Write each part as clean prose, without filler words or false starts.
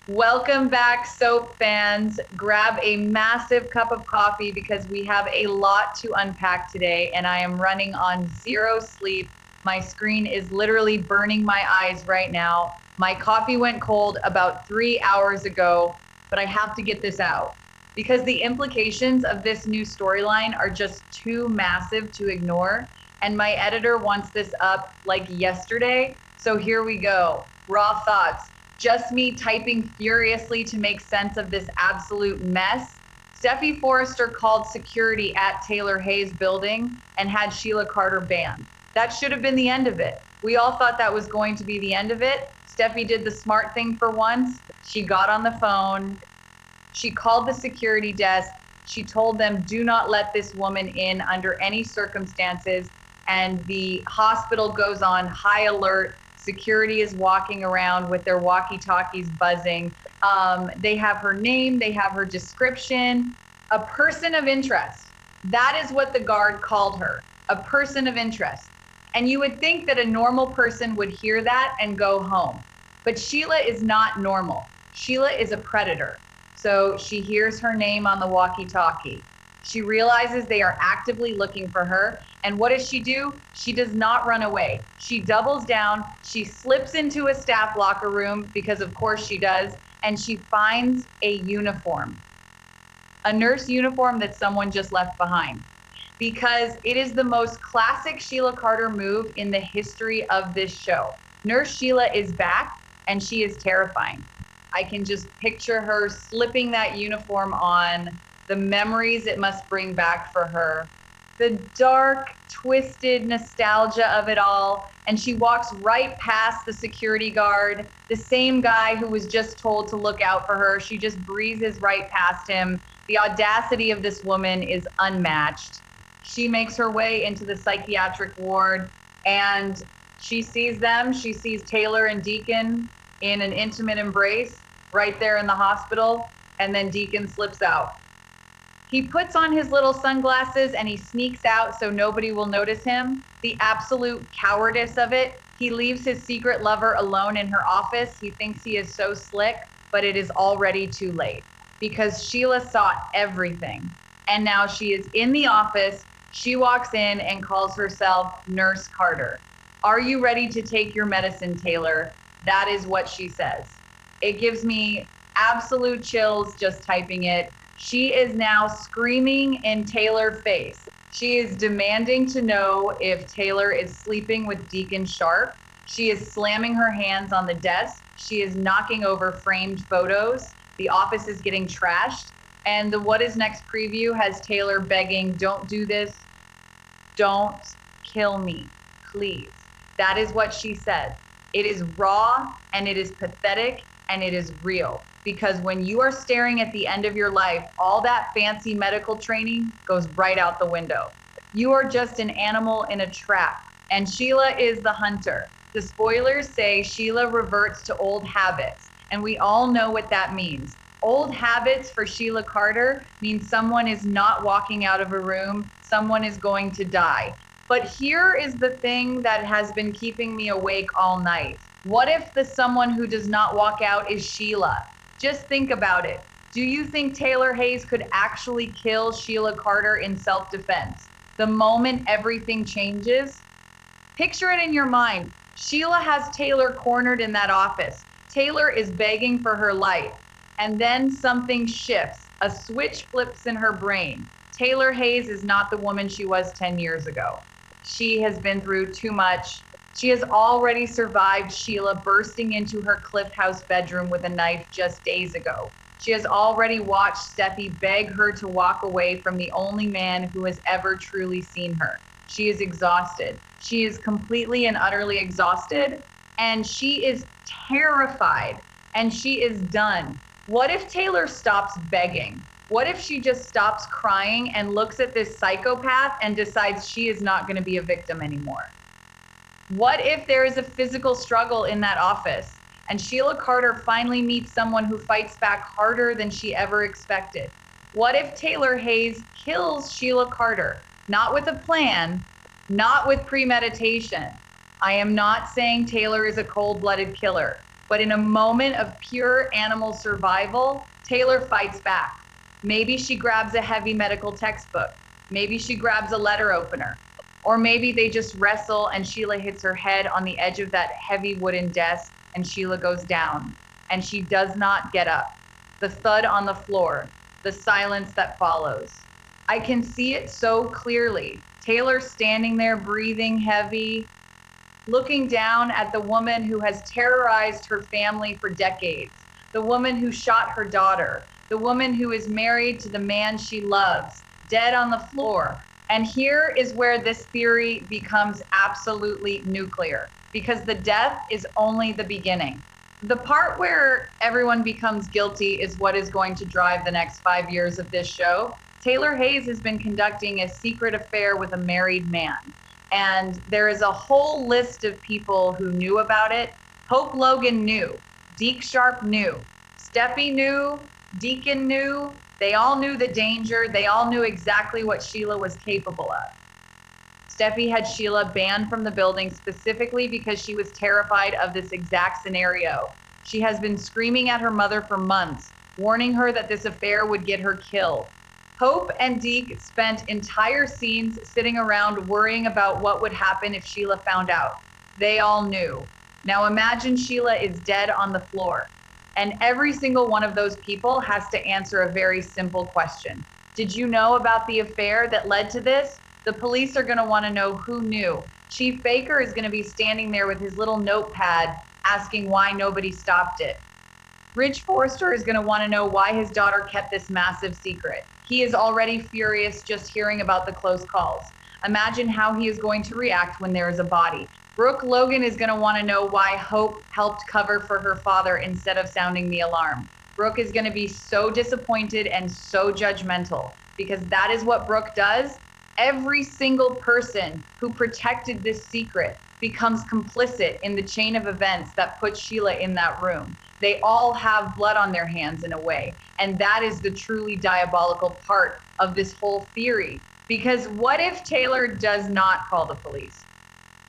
Welcome back, soap fans. Grab a massive cup of coffee because we have a lot to unpack today, and I am running on zero sleep. My screen is literally burning my eyes right now. My coffee went cold about 3 hours ago, but I have to get this out because the implications of this new storyline are just too massive to ignore. And my editor wants this up like yesterday. So here we go. Raw thoughts. Just me typing furiously to make sense of this absolute mess. Steffi Forrester called security at Taylor Hayes' building and had Sheila Carter banned. That should have been the end of it. We all thought that was going to be the end of it. Steffi did the smart thing for once. She got on the phone. She called the security desk. She told them, do not let this woman in under any circumstances. And the hospital goes on high alert. Security is walking around with their walkie-talkies buzzing. They have her name, they have her description, a person of interest. That is what the guard called her, a person of interest. And you would think that a normal person would hear that and go home. But Sheila is not normal. Sheila is a predator. So she hears her name on the walkie-talkie. She realizes they are actively looking for her. And what does she do? She does not run away. She doubles down. She slips into a staff locker room because of course she does. And she finds a uniform, a nurse uniform that someone just left behind. Because it is the most classic Sheila Carter move in the history of this show. Nurse Sheila is back and she is terrifying. I can just picture her slipping that uniform on, the memories it must bring back for her, the dark, twisted nostalgia of it all. And she walks right past the security guard, the same guy who was just told to look out for her. She just breezes right past him. The audacity of this woman is unmatched. She makes her way into the psychiatric ward and she sees them. She sees Taylor and Deacon in an intimate embrace right there in the hospital. And then Deacon slips out. He puts on his little sunglasses and he sneaks out so nobody will notice him. The absolute cowardice of it. He leaves his secret lover alone in her office. He thinks he is so slick, but it is already too late because Sheila saw everything. And now she is in the office. She walks in and calls herself Nurse Carter. Are you ready to take your medicine, Taylor? That is what she says. It gives me absolute chills just typing it. She is now screaming in Taylor's face. She is demanding to know if Taylor is sleeping with Deacon Sharp. She is slamming her hands on the desk. She is knocking over framed photos. The office is getting trashed. And the What Is Next preview has Taylor begging, don't do this. Don't kill me, please. That is what she says. It is raw and it is pathetic and it is real. Because when you are staring at the end of your life, all that fancy medical training goes right out the window. You are just an animal in a trap, and Sheila is the hunter. The spoilers say Sheila reverts to old habits, and we all know what that means. Old habits for Sheila Carter means someone is not walking out of a room, someone is going to die. But here is the thing that has been keeping me awake all night. What if the someone who does not walk out is Sheila? Just think about it. Do you think Taylor Hayes could actually kill Sheila Carter in self-defense? The moment everything changes? Picture it in your mind. Sheila has Taylor cornered in that office. Taylor is begging for her life. And then something shifts. A switch flips in her brain. Taylor Hayes is not the woman she was 10 years ago. She has been through too much. She has already survived Sheila bursting into her Cliff House bedroom with a knife just days ago. She has already watched Steffi beg her to walk away from the only man who has ever truly seen her. She is exhausted. She is completely and utterly exhausted, and she is terrified, and she is done. What if Taylor stops begging? What if she just stops crying and looks at this psychopath and decides she is not going to be a victim anymore? What if there is a physical struggle in that office and Sheila Carter finally meets someone who fights back harder than she ever expected? What if Taylor Hayes kills Sheila Carter? Not with a plan, not with premeditation. I am not saying Taylor is a cold-blooded killer. But in a moment of pure animal survival, Taylor fights back. Maybe she grabs a heavy medical textbook. Maybe she grabs a letter opener. Or maybe they just wrestle and Sheila hits her head on the edge of that heavy wooden desk and Sheila goes down. And she does not get up. The thud on the floor, the silence that follows. I can see it so clearly. Taylor standing there breathing heavy, looking down at the woman who has terrorized her family for decades, the woman who shot her daughter, the woman who is married to the man she loves, dead on the floor. And here is where this theory becomes absolutely nuclear, because the death is only the beginning. The part where everyone becomes guilty is what is going to drive the next 5 years of this show. Taylor Hayes has been conducting a secret affair with a married man. And there is a whole list of people who knew about it. Hope Logan knew. Deke Sharp knew. Steffi knew. Deacon knew. They all knew the danger. They all knew exactly what Sheila was capable of. Steffi had Sheila banned from the building specifically because she was terrified of this exact scenario. She has been screaming at her mother for months, warning her that this affair would get her killed. Hope and Deke spent entire scenes sitting around worrying about what would happen if Sheila found out. They all knew. Now imagine Sheila is dead on the floor. And every single one of those people has to answer a very simple question. Did you know about the affair that led to this? The police are going to want to know who knew. Chief Baker is going to be standing there with his little notepad asking why nobody stopped it. Ridge Forrester is going to want to know why his daughter kept this massive secret. He is already furious just hearing about the close calls. Imagine how he is going to react when there is a body. Brooke Logan is going to want to know why Hope helped cover for her father instead of sounding the alarm. Brooke is going to be so disappointed and so judgmental because that is what Brooke does. Every single person who protected this secret becomes complicit in the chain of events that put Sheila in that room. They all have blood on their hands in a way. And that is the truly diabolical part of this whole theory. Because what if Taylor does not call the police?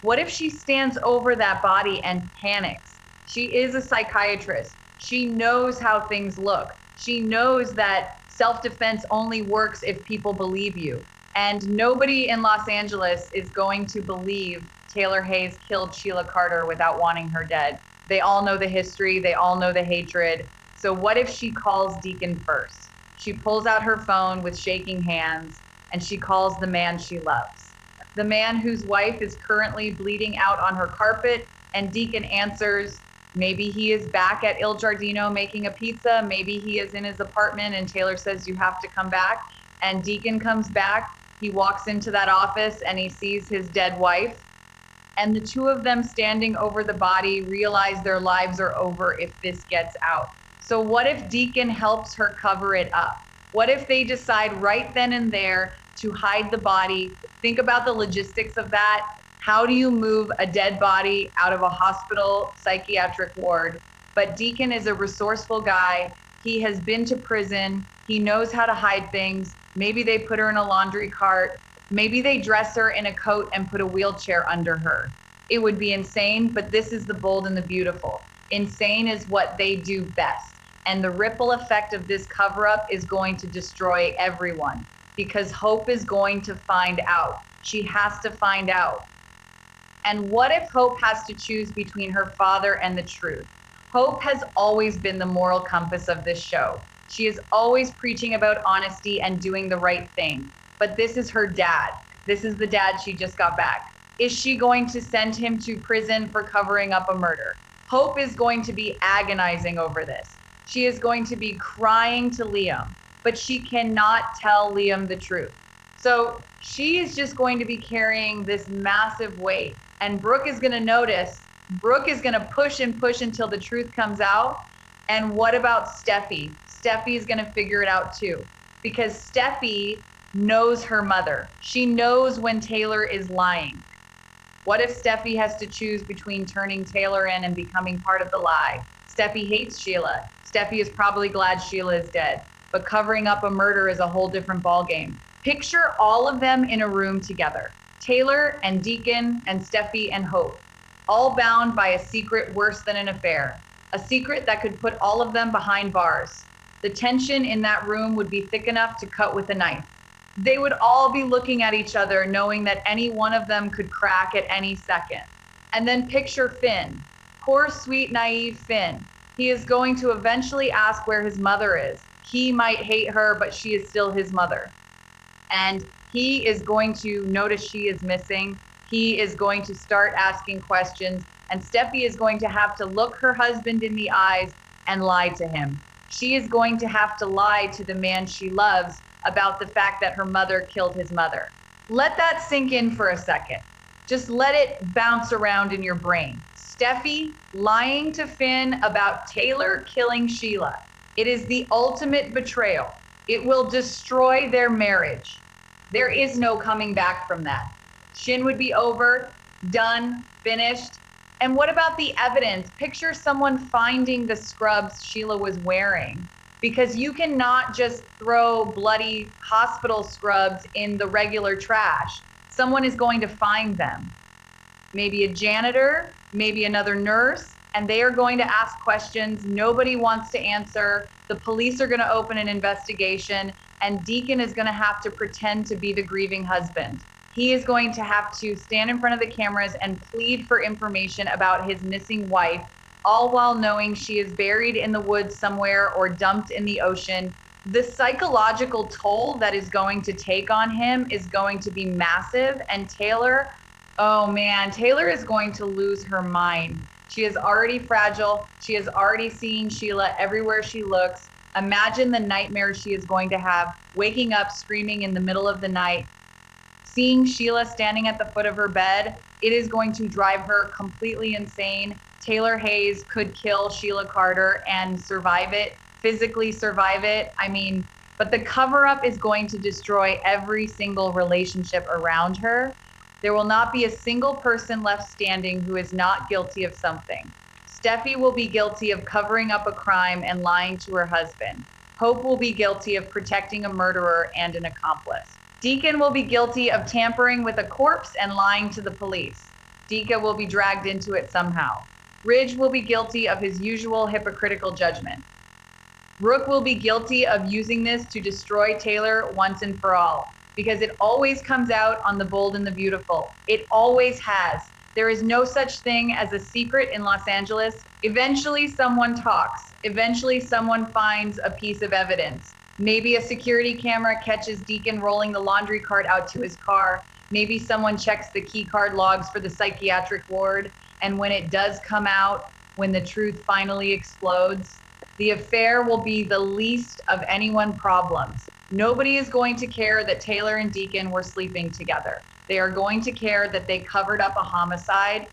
What if she stands over that body and panics? She is a psychiatrist. She knows how things look. She knows that self-defense only works if people believe you. And nobody in Los Angeles is going to believe Taylor Hayes killed Sheila Carter without wanting her dead. They all know the history. They all know the hatred. So what if she calls Deacon first? She pulls out her phone with shaking hands and she calls the man she loves. The man whose wife is currently bleeding out on her carpet, and Deacon answers. Maybe he is back at Il Giardino making a pizza. Maybe he is in his apartment and Taylor says, you have to come back. And Deacon comes back. He walks into that office and he sees his dead wife. And the two of them standing over the body realize their lives are over if this gets out. So what if Deacon helps her cover it up? What if they decide right then and there to hide the body? Think about the logistics of that. How do you move a dead body out of a hospital psychiatric ward? But Deacon is a resourceful guy. He has been to prison. He knows how to hide things. Maybe they put her in a laundry cart. Maybe they dress her in a coat and put a wheelchair under her. It would be insane, but this is the bold and the beautiful. Insane is what they do best. And the ripple effect of this cover-up is going to destroy everyone because Hope is going to find out. She has to find out. And what if Hope has to choose between her father and the truth? Hope has always been the moral compass of this show. She is always preaching about honesty and doing the right thing. But this is her dad. This is the dad she just got back. Is she going to send him to prison for covering up a murder? Hope is going to be agonizing over this. She is going to be crying to Liam, but she cannot tell Liam the truth. So she is just going to be carrying this massive weight. And Brooke is going to notice. Brooke is going to push and push until the truth comes out. And what about Steffi? Steffi is going to figure it out too. Because Steffi knows her mother. She knows when Taylor is lying. What if Steffi has to choose between turning Taylor in and becoming part of the lie? Steffi hates Sheila. Steffi is probably glad Sheila is dead. But covering up a murder is a whole different ballgame. Picture all of them in a room together. Taylor and Deacon and Steffi and Hope, all bound by a secret worse than an affair. a secret that could put all of them behind bars. The tension in that room would be thick enough to cut with a knife. They would all be looking at each other, knowing that any one of them could crack at any second. And then picture Finn. Poor, sweet, naive Finn. He is going to eventually ask where his mother is. He might hate her, but she is still his mother. And he is going to notice she is missing. He is going to start asking questions. And Steffi is going to have to look her husband in the eyes and lie to him. She is going to have to lie to the man she loves about the fact that her mother killed his mother. Let that sink in for a second. Just let it bounce around in your brain. Steffi lying to Finn about Taylor killing Sheila. It is the ultimate betrayal. It will destroy their marriage. There is no coming back from that. Shin would be over, done, finished. And what about the evidence? Picture someone finding the scrubs Sheila was wearing. Because you cannot just throw bloody hospital scrubs in the regular trash. Someone is going to find them. Maybe a janitor, maybe another nurse, and they are going to ask questions nobody wants to answer. The police are going to open an investigation, and Deacon is going to have to pretend to be the grieving husband. He is going to have to stand in front of the cameras and plead for information about his missing wife, all while knowing she is buried in the woods somewhere or dumped in the ocean. The psychological toll that is going to take on him is going to be massive. And Taylor, oh man, Taylor is going to lose her mind. She is already fragile. She is already seeing Sheila everywhere she looks. Imagine the nightmares she is going to have, waking up screaming in the middle of the night, seeing Sheila standing at the foot of her bed. It is going to drive her completely insane. Taylor Hayes could kill Sheila Carter and survive it, physically survive it. I mean, but the cover-up is going to destroy every single relationship around her. There will not be a single person left standing who is not guilty of something. Steffi will be guilty of covering up a crime and lying to her husband. Hope will be guilty of protecting a murderer and an accomplice. Deacon will be guilty of tampering with a corpse and lying to the police. Deacon will be dragged into it somehow. Ridge will be guilty of his usual hypocritical judgment. Rook will be guilty of using this to destroy Taylor once and for all, because it always comes out on the bold and the beautiful. It always has. There is no such thing as a secret in Los Angeles. Eventually someone talks. Eventually someone finds a piece of evidence. Maybe a security camera catches Deacon rolling the laundry cart out to his car. Maybe someone checks the key card logs for the psychiatric ward. And when it does come out, when the truth finally explodes, the affair will be the least of anyone's problems. Nobody is going to care that Taylor and Deacon were sleeping together. They are going to care that they covered up a homicide.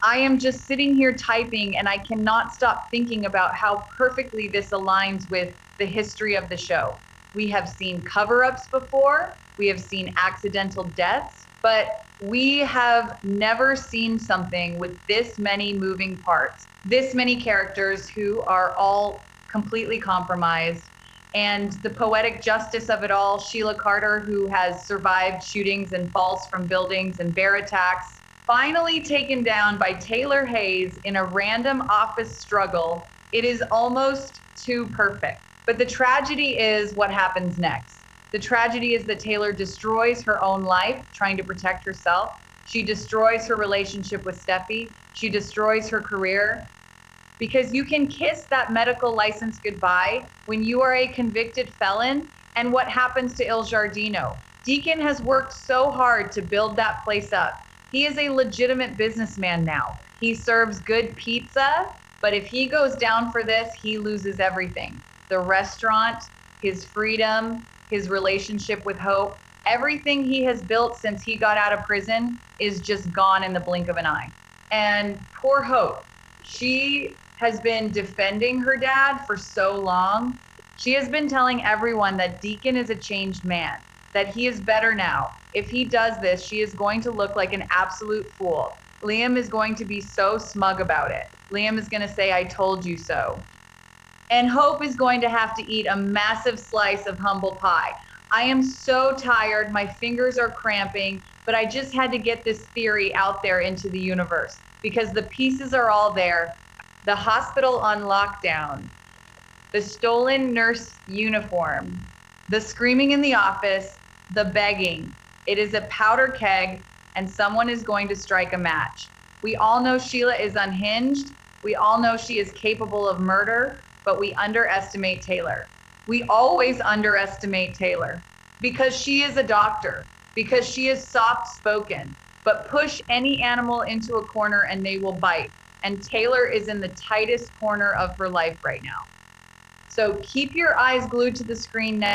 I am just sitting here typing, and I cannot stop thinking about how perfectly this aligns with the history of the show. We have seen cover-ups before. We have seen accidental deaths, but we have never seen something with this many moving parts, this many characters who are all completely compromised, and the poetic justice of it all. Sheila Carter, who has survived shootings and falls from buildings and bear attacks, finally taken down by Taylor Hayes in a random office struggle. It is almost too perfect. But the tragedy is what happens next. The tragedy is that Taylor destroys her own life trying to protect herself. She destroys her relationship with Steffi. She destroys her career. Because you can kiss that medical license goodbye when you are a convicted felon. And what happens to Il Giardino? Deacon has worked so hard to build that place up. He is a legitimate businessman now. He serves good pizza, but if he goes down for this, he loses everything. The restaurant, his freedom, his relationship with Hope, everything he has built since he got out of prison is just gone in the blink of an eye. And poor Hope, she has been defending her dad for so long. She has been telling everyone that Deacon is a changed man, that he is better now. If he does this, she is going to look like an absolute fool. Liam is going to be so smug about it. Liam is going to say, "I told you so." And Hope is going to have to eat a massive slice of humble pie. I am so tired. My fingers are cramping, but I just had to get this theory out there into the universe because the pieces are all there. the hospital on lockdown, the stolen nurse uniform, the screaming in the office, the begging. It is a powder keg, and someone is going to strike a match. We all know Sheila is unhinged. We all know she is capable of murder, but we underestimate Taylor. We always underestimate Taylor because she is a doctor, because she is soft-spoken, but push any animal into a corner and they will bite. And Taylor is in the tightest corner of her life right now. So keep your eyes glued to the screen now.